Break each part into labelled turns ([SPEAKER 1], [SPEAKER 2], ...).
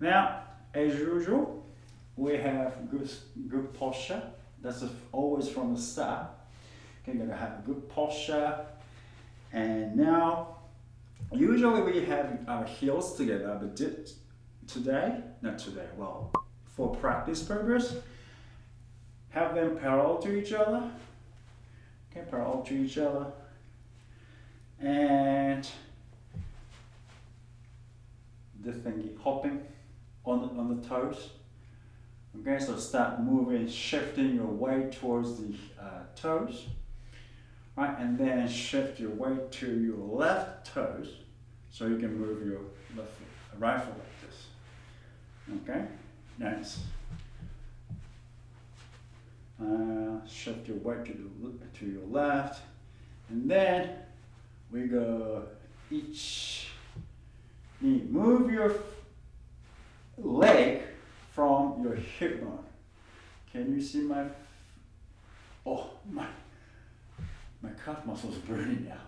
[SPEAKER 1] Now, as usual, we have good posture. That's always from the start. Okay, you're gonna have good posture. And now, usually we have our heels together, but for practice purpose, have them parallel to each other. Okay, parallel to each other. And the thingy hopping on the toes. Okay, so start moving, shifting your weight towards the toes. Right, and then shift your weight to your left toes, so you can move your right foot like this. Okay, nice. Shift your weight to your left, and then we go each knee. Move your leg from your hip bone. Can you see my? Oh my! My calf muscles are burning now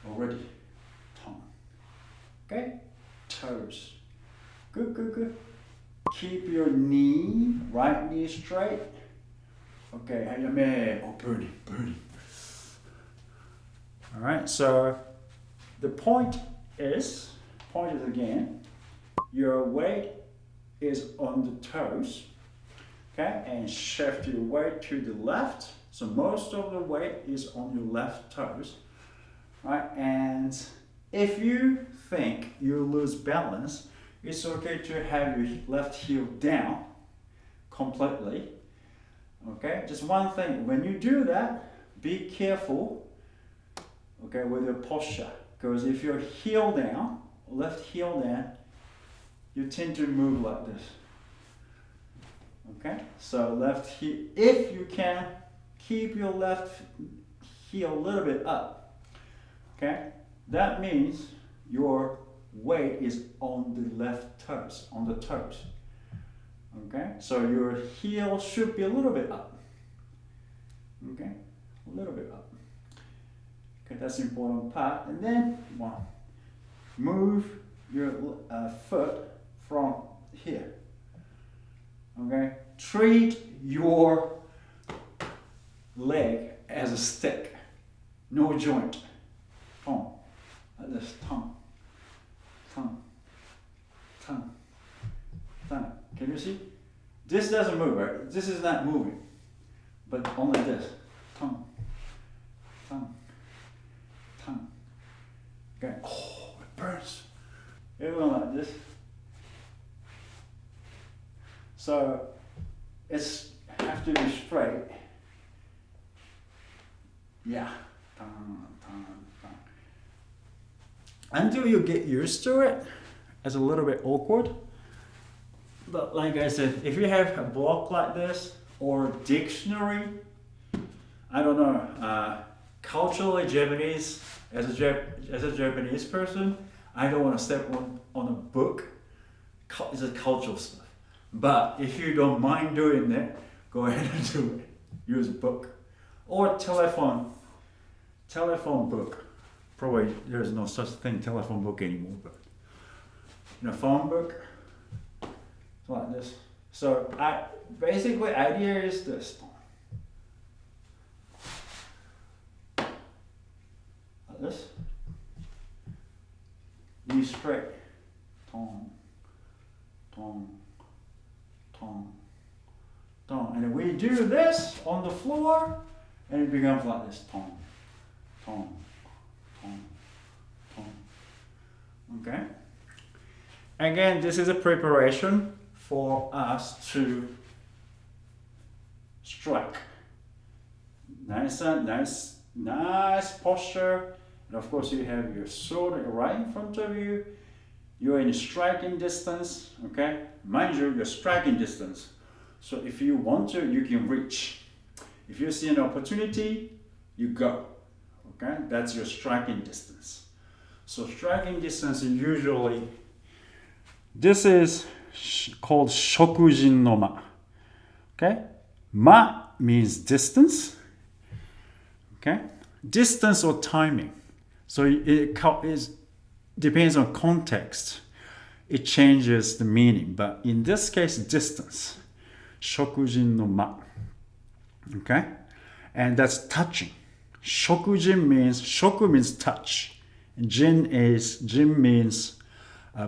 [SPEAKER 1] already. Tongue. Okay, toes. Good, good, good. Keep your right knee straight. Okay, burning. All right, so the point is again, your weight is on the toes, okay, and shift your weight to the left. So most of the weight is on your left toes, right? And if you think you lose balance, it's okay to have your left heel down completely. Okay, just one thing, when you do that, be careful, okay, with your posture, because if your heel down, left heel down, you tend to move like this. Okay, so left heel, if you can, keep your left heel a little bit up. Okay, that means your weight is on the left toes, on the toes. Okay, so your heel should be a little bit up. Okay, a little bit up. Okay, that's the important part. And then move your foot from here. Okay, treat your leg as a stick, no joint. Tongue, like this, tongue. Can you see? This doesn't move, right? This is not moving, but only this. Tongue. Okay. Oh, it burns. Everyone like this. So it's have to be straight. Yeah. Until you get used to it, it's a little bit awkward. But like I said, if you have a block like this or dictionary, I don't know, culturally Japanese, as a Japanese person, I don't want to step on a book. It's a cultural stuff. But if you don't mind doing that, go ahead and do it. Use a book or telephone book. Probably there's no such thing telephone book anymore, but phone book, like this. So basically idea is this. Like this. Knee straight. Tong. And then we do this on the floor, and it becomes like this. Tong. Okay. Again, this is a preparation for us to strike. Nice posture. And of course, you have your sword right in front of you. You're in striking distance. Okay. Mind you, your striking distance. So if you want to, you can reach. If you see an opportunity, you go. Okay, that's your striking distance. So striking distance is usually, this is called shokujin no ma. Okay, ma means distance. Okay, distance or timing. So it depends on context. it changes the meaning. But in this case, distance. Shokujin no ma. Okay? And that's touching. Shokujin means, shoku means touch. Jin means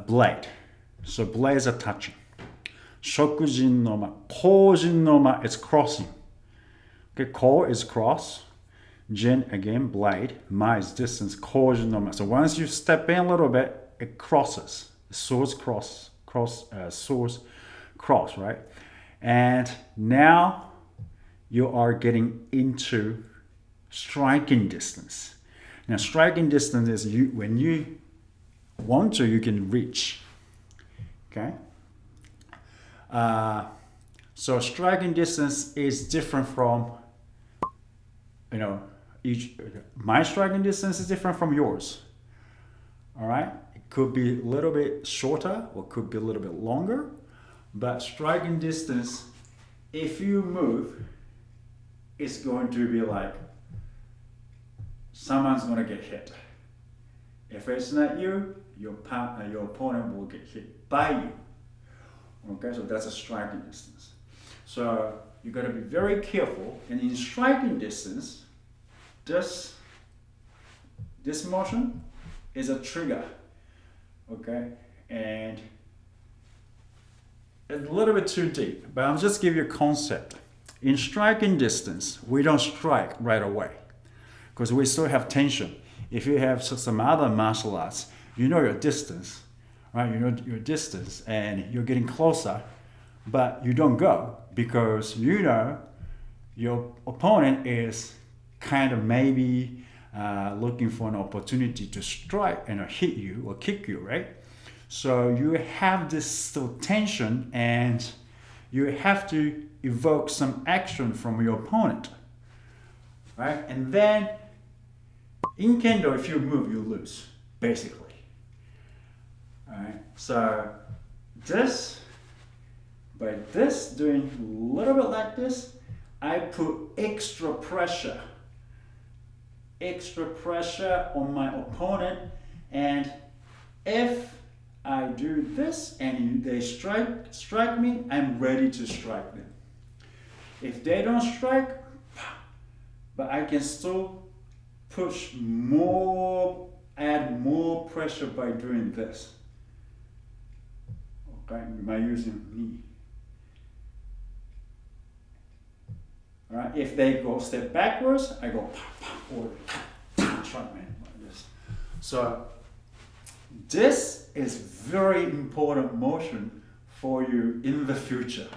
[SPEAKER 1] blade. So blades are touching. Shokujin no ma. Kojin no ma is crossing. Okay, ko is cross. Jin again, blade. Ma is distance. Kojin no ma. So once you step in a little bit, it crosses. Swords cross, swords cross, right? And now you are getting into striking distance. Now, striking distance is when you want to, you can reach. Okay. So striking distance is different from, my striking distance is different from yours. All right. It could be a little bit shorter or could be a little bit longer, but striking distance, if you move, it's going to be like someone's going to get hit. If it's not you, your opponent will get hit by you. Okay, so that's a striking distance. So you got to be very careful. And in striking distance, this motion is a trigger. Okay, and it's a little bit too deep, but I'll just give you a concept. In striking distance, we don't strike right away because we still have tension. If you have some other martial arts, you know your distance, right? You know your distance and you're getting closer, but you don't go because you know your opponent is kind of maybe looking for an opportunity to strike and hit you or kick you, right? So you have this still tension and you have to evoke some action from your opponent, right? And then in Kendo, if you move, you lose, basically. All right. So by doing a little bit like this, I put extra pressure on my opponent, and if I do this and they strike me, I'm ready to strike them. If they don't strike, but I can still push more, add more pressure by doing this. Okay, by using knee. All right, if they go step backwards, I go or strike me like this. So this is very important motion for you in the future,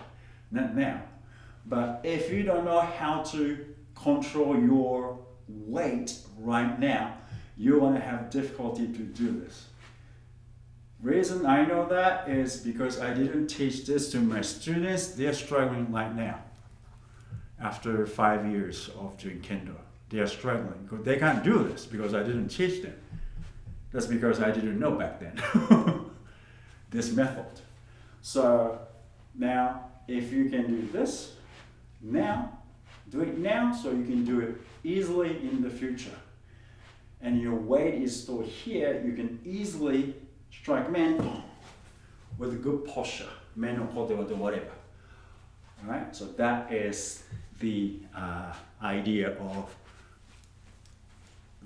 [SPEAKER 1] not now. But if you don't know how to control your weight right now, you're going to have difficulty to do this. Reason I know that is because I didn't teach this to my students. They're struggling right now. After 5 years of doing Kendo, they are struggling because they can't do this because I didn't teach them. That's because I didn't know back then this method. So now, if you can do this now, do it now so you can do it easily in the future. And your weight is still here, you can easily strike men with a good posture, men or kote or whatever. All right, so that is the idea of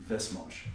[SPEAKER 1] this motion.